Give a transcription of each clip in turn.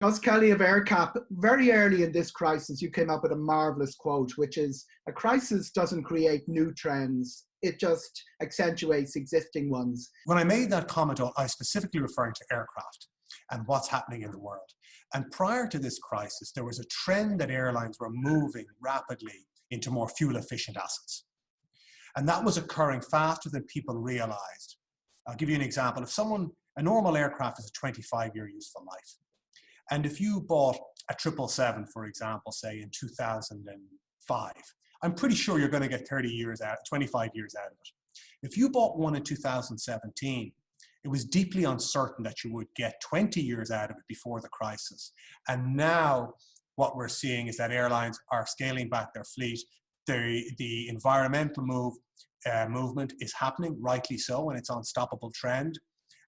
Gus Kelly of Aercap, very early in this crisis, you came up with a marvelous quote, which is, a crisis doesn't create new trends, it just accentuates existing ones. When I made that comment, I was specifically referring to aircraft and what's happening in the world. And prior to this crisis, there was a trend that airlines were moving rapidly into more fuel-efficient assets. And that was occurring faster than people realized. I'll give you an example. A normal aircraft is a 25-year useful life. And if you bought a 777, for example, say in 2005, I'm pretty sure you're going to get 25 years out of it. If you bought one in 2017, it was deeply uncertain that you would get 20 years out of it before the crisis. And now what we're seeing is that airlines are scaling back their fleet. The environmental movement is happening, rightly so, and it's an unstoppable trend.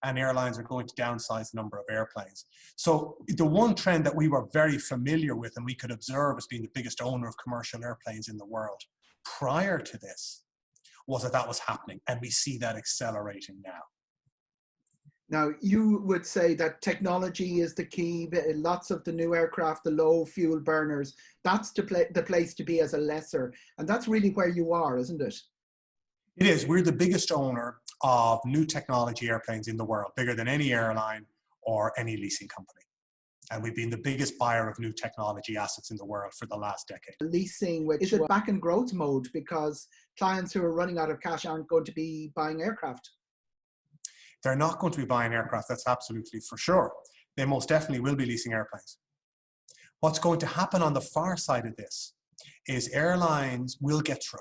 And airlines are going to downsize the number of airplanes. So the one trend that we were very familiar with and we could observe as being the biggest owner of commercial airplanes in the world prior to this was that was happening. And we see that accelerating now. Now, you would say that technology is the key. Lots of the new aircraft, the low fuel burners, that's the place to be as a lessor. And that's really where you are, isn't it? It is. We're the biggest owner of new technology airplanes in the world, bigger than any airline or any leasing company. And we've been the biggest buyer of new technology assets in the world for the last decade. Leasing, is it back in growth mode because clients who are running out of cash aren't going to be buying aircraft? They're not going to be buying aircraft, that's absolutely for sure. They most definitely will be leasing airplanes. What's going to happen on the far side of this is airlines will get through.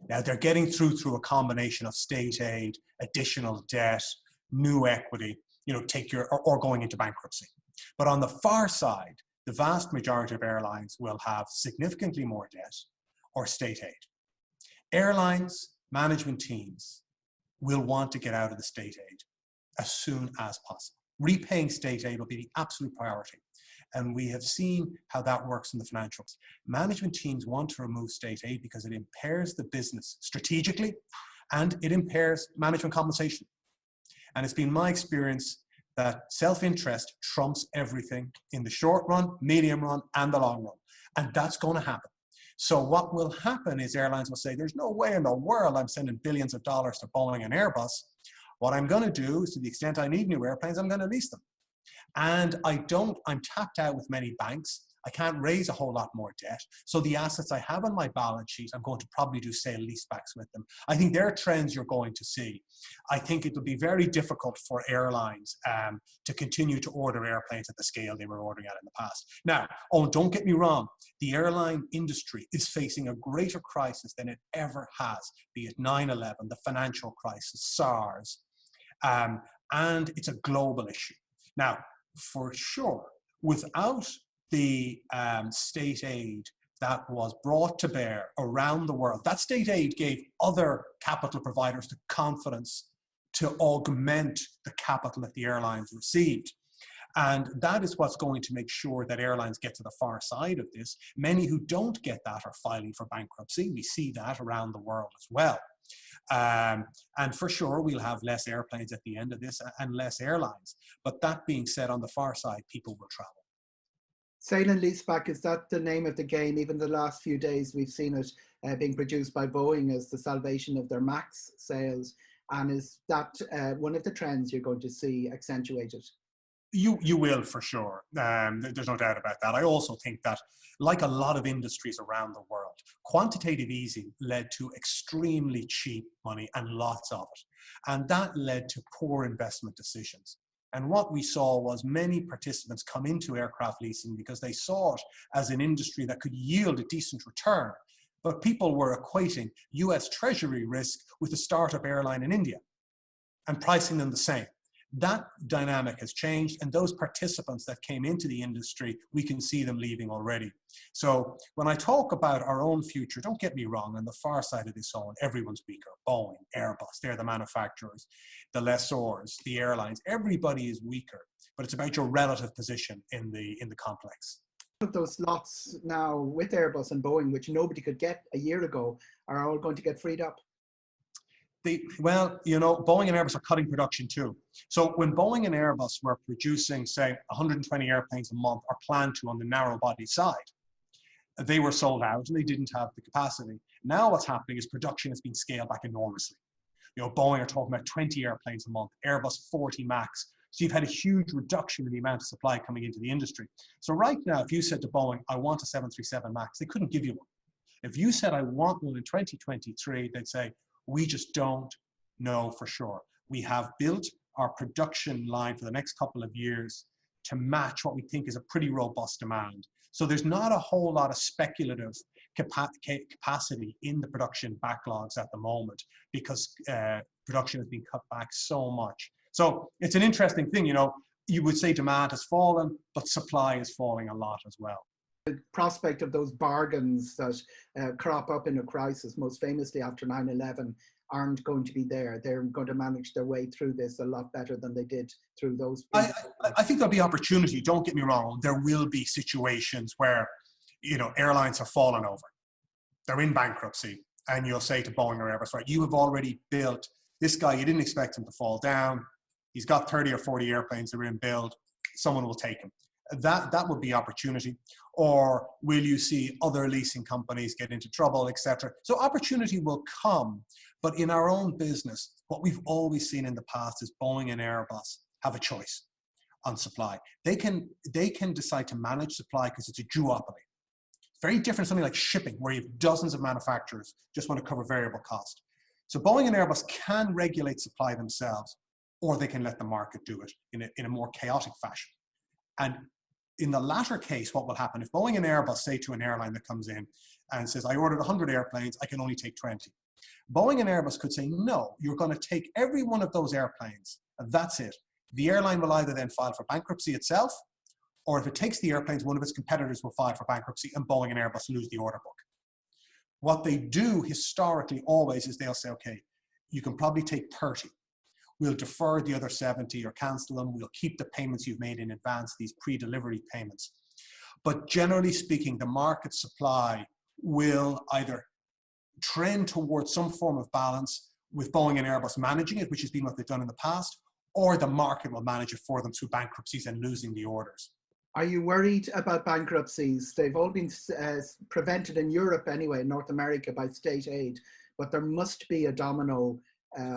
Now they're getting through a combination of state aid, additional debt, new equity, or going into bankruptcy. But on the far side, the vast majority of airlines will have significantly more debt or state aid. Airlines, management teams will want to get out of the state aid as soon as possible. Repaying state aid will be the absolute priority. And we have seen how that works in the financials. Management teams want to remove state aid because it impairs the business strategically and it impairs management compensation. And it's been my experience that self-interest trumps everything in the short run, medium run, and the long run. And that's going to happen. So what will happen is airlines will say, there's no way in the world I'm sending billions of dollars to Boeing and Airbus. What I'm going to do is, to the extent I need new airplanes, I'm going to lease them. And I'm tapped out with many banks. I can't raise a whole lot more debt. So the assets I have on my balance sheet, I'm going to probably do sale leasebacks with them. I think there are trends you're going to see. I think it will be very difficult for airlines to continue to order airplanes at the scale they were ordering at in the past. Now, don't get me wrong. The airline industry is facing a greater crisis than it ever has, be it 9/11, the financial crisis, SARS, and it's a global issue. Now, for sure, without the state aid that was brought to bear around the world, that state aid gave other capital providers the confidence to augment the capital that the airlines received. And that is what's going to make sure that airlines get to the far side of this. Many who don't get that are filing for bankruptcy. We see that around the world as well. And for sure, we'll have less airplanes at the end of this and less airlines. But that being said, on the far side, people will travel. Sale and leaseback, is that the name of the game? Even the last few days, we've seen it being produced by Boeing as the salvation of their MAX sales. And is that one of the trends you're going to see accentuated? You will, for sure. There's no doubt about that. I also think that, like a lot of industries around the world, quantitative easing led to extremely cheap money and lots of it. And that led to poor investment decisions. And what we saw was many participants come into aircraft leasing because they saw it as an industry that could yield a decent return. But people were equating US Treasury risk with a startup airline in India and pricing them the same. That dynamic has changed, and those participants that came into the industry, we can see them leaving already. So when I talk about our own future, don't get me wrong, on the far side of this all, everyone's weaker. Boeing, Airbus, they're the manufacturers, the lessors, the airlines, everybody is weaker, but it's about your relative position in the complex. Those lots now with Airbus and Boeing, which nobody could get a year ago, are all going to get freed up. Well, you know, Boeing and Airbus are cutting production too. So when Boeing and Airbus were producing, say, 120 airplanes a month, or planned to on the narrow body side, they were sold out and they didn't have the capacity. Now what's happening is production has been scaled back enormously. You know, Boeing are talking about 20 airplanes a month, Airbus 40 max. So you've had a huge reduction in the amount of supply coming into the industry. So right now, if you said to Boeing, I want a 737 max, they couldn't give you one. If you said, I want one in 2023, they'd say, we just don't know for sure. We have built our production line for the next couple of years to match what we think is a pretty robust demand. So there's not a whole lot of speculative capacity in the production backlogs at the moment, because production has been cut back so much. So it's an interesting thing, you know, you would say demand has fallen, but supply is falling a lot as well. The prospect of those bargains that crop up in a crisis, most famously after 9/11, aren't going to be there. They're going to manage their way through this a lot better than they did through those. I think there'll be opportunity. Don't get me wrong. There will be situations where, you know, airlines have fallen over. They're in bankruptcy, and you'll say to Boeing or Airbus, right, you have already built this guy. You didn't expect him to fall down. He's got 30 or 40 airplanes that are in build. Someone will take him. That would be opportunity. Or will you see other leasing companies get into trouble, etc.? So opportunity will come. But in our own business, what we've always seen in the past is Boeing and Airbus have a choice on supply. They can decide to manage supply because it's a duopoly. Very different from something like shipping, where you have dozens of manufacturers just want to cover variable cost. So Boeing and Airbus can regulate supply themselves, or they can let the market do it in a more chaotic fashion. And in the latter case, what will happen if Boeing and Airbus say to an airline that comes in and says, I ordered 100 airplanes, I can only take 20. Boeing and Airbus could say, no, you're going to take every one of those airplanes, and that's it. The airline will either then file for bankruptcy itself, or if it takes the airplanes, one of its competitors will file for bankruptcy and Boeing and Airbus lose the order book. What they do historically always is they'll say, okay, you can probably take 30. We'll defer the other 70 or cancel them. We'll keep the payments you've made in advance, these pre-delivery payments. But generally speaking, the market supply will either trend towards some form of balance with Boeing and Airbus managing it, which has been what they've done in the past, or the market will manage it for them through bankruptcies and losing the orders. Are you worried about bankruptcies? They've all been prevented in Europe anyway, North America, by state aid, but there must be a domino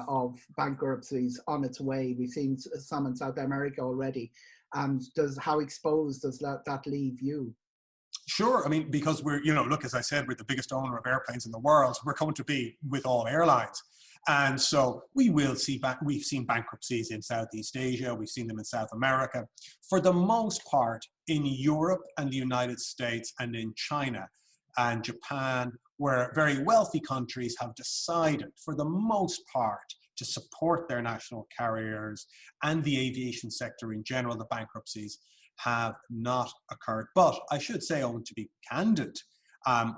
of bankruptcies on its way. We've seen some in South America already. And how exposed does that leave you? Sure. I mean, because we're, you know, look, as I said, we're the biggest owner of airplanes in the world. We're going to be with all airlines. And so we will see, we've seen bankruptcies in Southeast Asia. We've seen them in South America. For the most part, in Europe and the United States and in China and Japan, where very wealthy countries have decided, for the most part, to support their national carriers and the aviation sector in general, the bankruptcies have not occurred. But I should say, Eoghan, to be candid,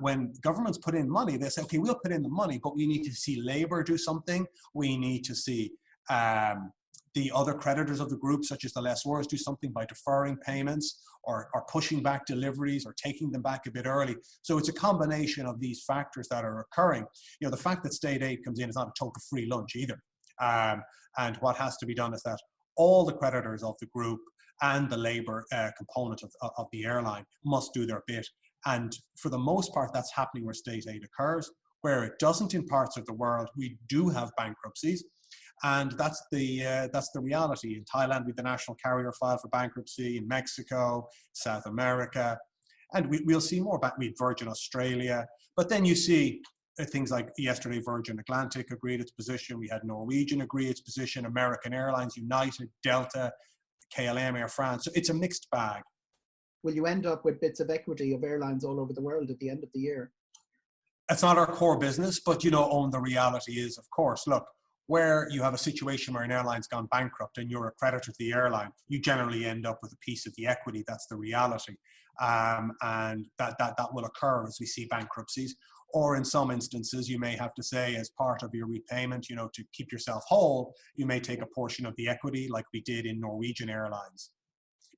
when governments put in money, they say, okay, we'll put in the money, but we need to see labor do something. We need to see the other creditors of the group, such as the lessors, do something by deferring payments or pushing back deliveries or taking them back a bit early. So it's a combination of these factors that are occurring. You know, the fact that state aid comes in is not a total free lunch either. And what has to be done is that all the creditors of the group and the labor component of the airline must do their bit. And for the most part, that's happening where state aid occurs. Where it doesn't in parts of the world, we do have bankruptcies. And that's the reality. In Thailand, with the national carrier file for bankruptcy. In Mexico, South America, and we'll see more. We Virgin Australia, but then you see things like yesterday, Virgin Atlantic agreed its position. We had Norwegian agree its position. American Airlines, United, Delta, KLM, Air France. So it's a mixed bag. Will you end up with bits of equity of airlines all over the world at the end of the year? It's not our core business, but, you know, Owen, the reality is, of course, look, where you have a situation where an airline's gone bankrupt and you're a creditor to the airline, you generally end up with a piece of the equity. That's the reality. And that will occur as we see bankruptcies. Or in some instances, you may have to say, as part of your repayment, you know, to keep yourself whole, you may take a portion of the equity like we did in Norwegian Airlines.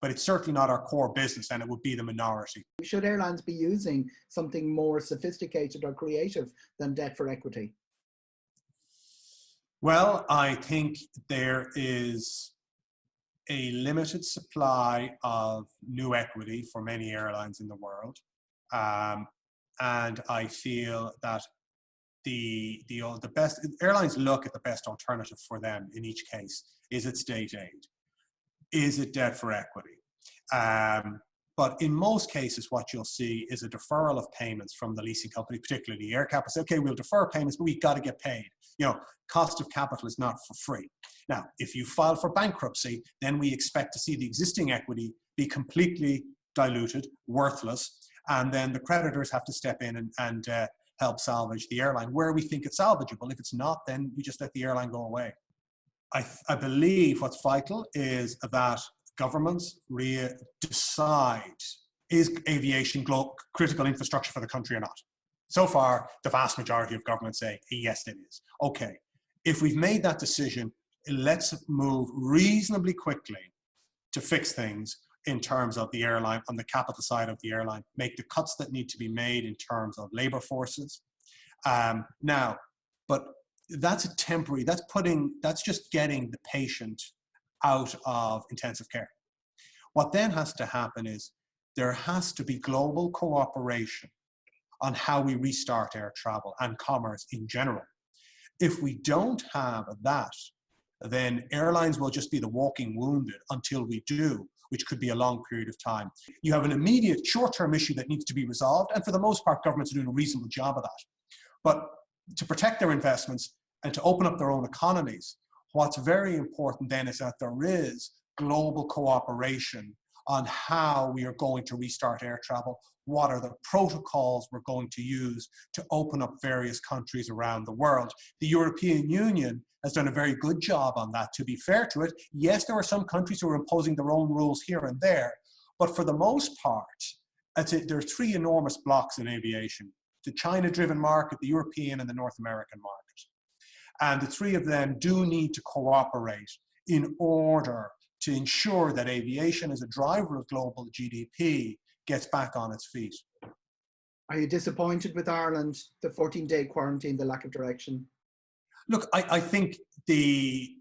But it's certainly not our core business, and it would be the minority. Should airlines be using something more sophisticated or creative than debt for equity? Well, I think there is a limited supply of new equity for many airlines in the world. And I feel that the best airlines look at the best alternative for them in each case. Is it state aid? Is it debt for equity? But in most cases, what you'll see is a deferral of payments from the leasing company, particularly Aercap. Say, okay, we'll defer payments, but we've got to get paid. You know, cost of capital is not for free. Now, if you file for bankruptcy, then we expect to see the existing equity be completely diluted, worthless, and then the creditors have to step in and help salvage the airline where we think it's salvageable. If it's not, then we just let the airline go away. I believe what's vital is that governments decide, is aviation critical infrastructure for the country or not? So far, the vast majority of governments say, yes, it is. Okay, if we've made that decision, let's move reasonably quickly to fix things in terms of the airline, on the capital side of the airline, make the cuts that need to be made in terms of labor forces. Now, but that's a temporary, that's just getting the patient out of intensive care. What then has to happen is there has to be global cooperation on how we restart air travel and commerce in general. If we don't have that, then airlines will just be the walking wounded until we do, which could be a long period of time. You have an immediate short-term issue that needs to be resolved, and for the most part, governments are doing a reasonable job of that. But to protect their investments and to open up their own economies, what's very important then is that there is global cooperation on how we are going to restart air travel, what are the protocols we're going to use to open up various countries around the world. The European Union has done a very good job on that, to be fair to it. Yes, there are some countries who are imposing their own rules here and there, but for the most part, there are three enormous blocks in aviation: the China-driven market, the European, and the North American market. And the three of them do need to cooperate in order to ensure that aviation as a driver of global GDP gets back on its feet. Are you disappointed with Ireland, the 14-day quarantine, the lack of direction? Look, I think the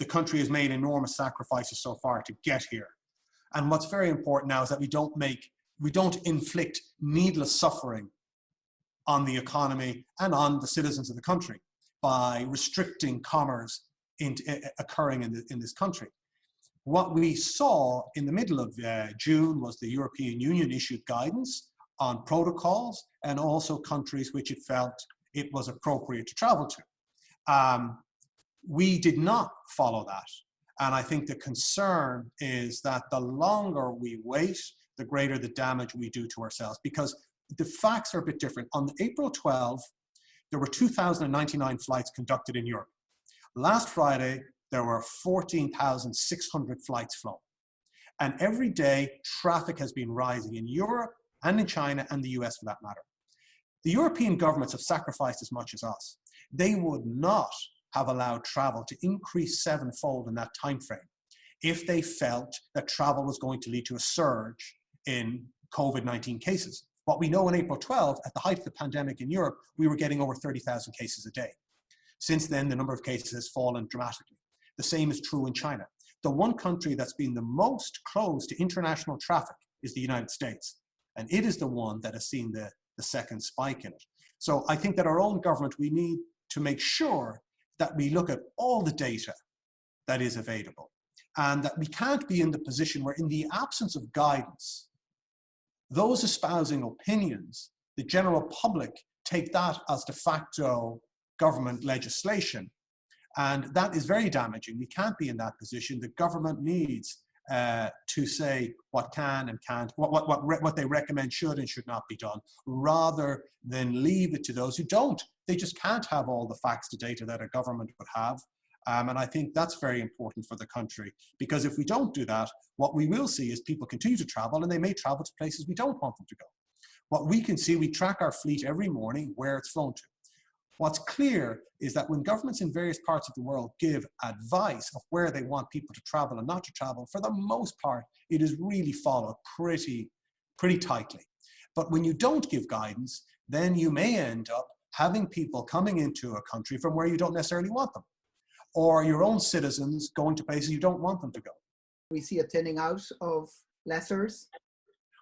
country has made enormous sacrifices so far to get here. And what's very important now is that we don't inflict needless suffering on the economy and on the citizens of the country by restricting commerce occurring in this country. What we saw in the middle of June was the European Union issued guidance on protocols and also countries which it felt it was appropriate to travel to. We did not follow that. And I think the concern is that the longer we wait, the greater the damage we do to ourselves, because the facts are a bit different. On April 12, there were 2,099 flights conducted in Europe. Last Friday, there were 14,600 flights flown. And every day, traffic has been rising in Europe and in China and the US for that matter. The European governments have sacrificed as much as us. They would not have allowed travel to increase sevenfold in that time frame if they felt that travel was going to lead to a surge in COVID-19 cases. What we know on April 12, at the height of the pandemic in Europe, we were getting over 30,000 cases a day. Since then, the number of cases has fallen dramatically. The same is true in China. The one country that's been the most closed to international traffic is the United States. And it is the one that has seen the second spike in it. So I think that our own government, we need to make sure that we look at all the data that is available, and that we can't be in the position where, in the absence of guidance, those espousing opinions, the general public, take that as de facto government legislation. And that is very damaging. We can't be in that position. The government needs to say what can and can't, what they recommend should and should not be done, rather than leave it to those who don't. They just can't have all the facts to data that a government would have. And I think that's very important for the country, because if we don't do that, what we will see is people continue to travel, and they may travel to places we don't want them to go. What we can see, we track our fleet every morning where it's flown to. What's clear is that when governments in various parts of the world give advice of where they want people to travel and not to travel, for the most part, it is really followed pretty tightly. But when you don't give guidance, then you may end up having people coming into a country from where you don't necessarily want them, or your own citizens going to places you don't want them to go. We see a thinning out of lessors.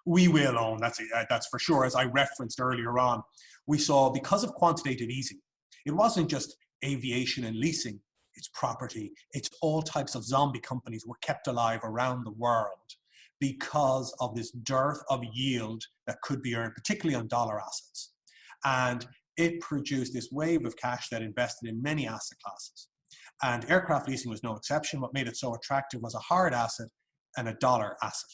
We will own, that's for sure. As I referenced earlier on, we saw, because of quantitative easing, it wasn't just aviation and leasing, it's property, it's all types of zombie companies were kept alive around the world because of this dearth of yield that could be earned, particularly on dollar assets. And it produced this wave of cash that invested in many asset classes. And aircraft leasing was no exception. What made it so attractive was a hard asset and a dollar asset.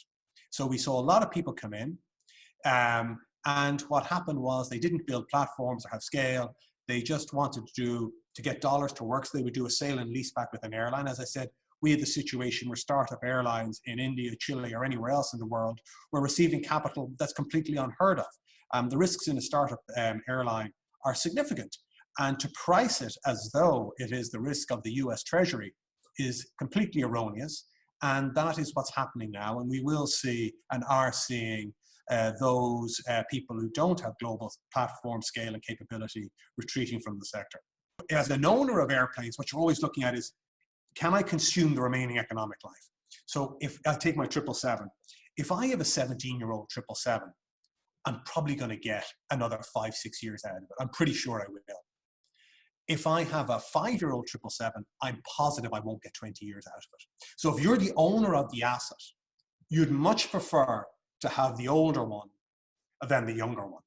So we saw a lot of people come in, and what happened was they didn't build platforms or have scale. They just wanted to get dollars to work, so they would do a sale and lease back with an airline. As I said, we had the situation where startup airlines in India, Chile, or anywhere else in the world were receiving capital that's completely unheard of. The risks in a startup airline are significant, and to price it as though it is the risk of the US Treasury is completely erroneous. And that is what's happening now. And we will see and are seeing those people who don't have global platform scale and capability retreating from the sector. As an owner of airplanes, what you're always looking at is, can I consume the remaining economic life? So if I take my 777, if I have a 17-year-old 777, I'm probably going to get another 5-6 years out of it. I'm pretty sure I will. If I have a 5-year-old 777, I'm positive I won't get 20 years out of it. So if you're the owner of the asset, you'd much prefer to have the older one than the younger one.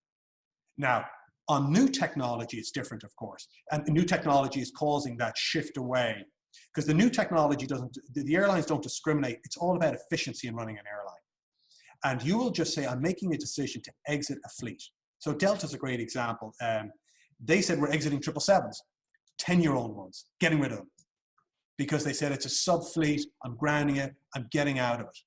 Now, on new technology, it's different, of course. And new technology is causing that shift away, because the new technology the airlines don't discriminate. It's all about efficiency in running an airline. And you will just say, I'm making a decision to exit a fleet. So Delta's a great example. They said, we're exiting 777s, 10-year-old ones, getting rid of them. Because they said, it's a sub-fleet, I'm grounding it, I'm getting out of it.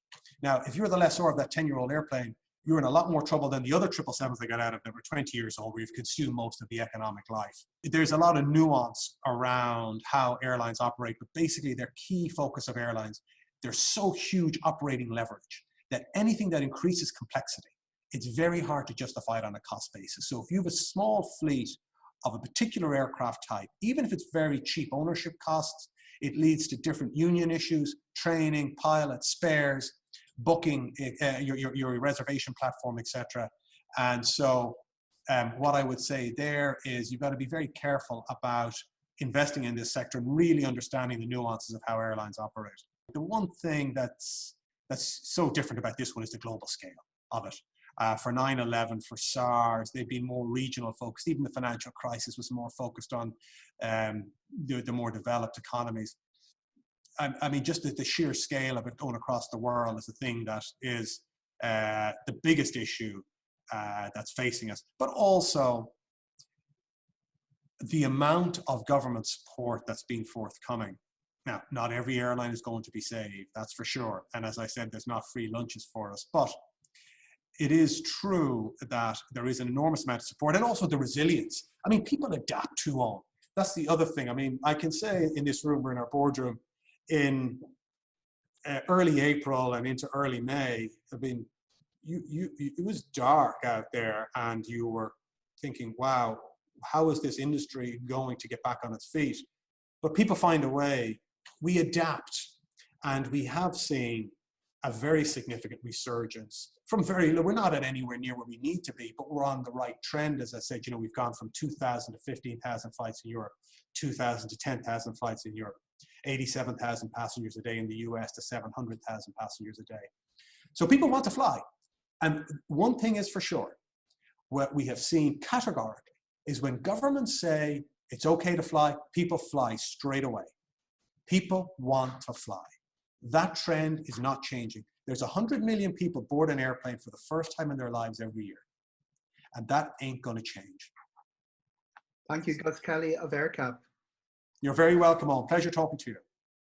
Now, if you're the lessor of that 10-year-old airplane, you're in a lot more trouble than the other 777s they got out of that were 20 years old, where you've consumed most of the economic life. There's a lot of nuance around how airlines operate, but basically their key focus of airlines, they're so huge operating leverage that anything that increases complexity, it's very hard to justify it on a cost basis. So if you have a small fleet of a particular aircraft type, even if it's very cheap ownership costs, it leads to different union issues, training, pilots, spares, booking, your reservation platform, etc. And so what I would say there is you've got to be very careful about investing in this sector and really understanding the nuances of how airlines operate. The one thing that's so different about this one is the global scale of it. For 9/11, for SARS, they've been more regional focused. Even the financial crisis was more focused on the more developed economies. I mean, just the sheer scale of it going across the world is the thing that is the biggest issue that's facing us. But also the amount of government support that's been forthcoming. Now, not every airline is going to be saved, that's for sure. And as I said, there's not free lunches for us. But it is true that there is an enormous amount of support, and also the resilience. I mean, people adapt too long. That's the other thing. I mean, I can say in this room, we're in our boardroom, in early April and into early May, I mean, it was dark out there, and you were thinking, wow, how is this industry going to get back on its feet? But people find a way. We adapt, and we have seen a very significant resurgence from we're not at anywhere near where we need to be, but we're on the right trend. As I said, you know, we've gone from 2,000 to 15,000 flights in Europe, 2,000 to 10,000 flights in Europe, 87,000 passengers a day in the US to 700,000 passengers a day. So people want to fly. And one thing is for sure, what we have seen categorically is when governments say it's okay to fly, people fly straight away. People want to fly. That trend is not changing. There's 100 million people board an airplane for the first time in their lives every year. And that ain't going to change. Thank you, Gus Kelly of Aercap. You're very welcome, all. Pleasure talking to you.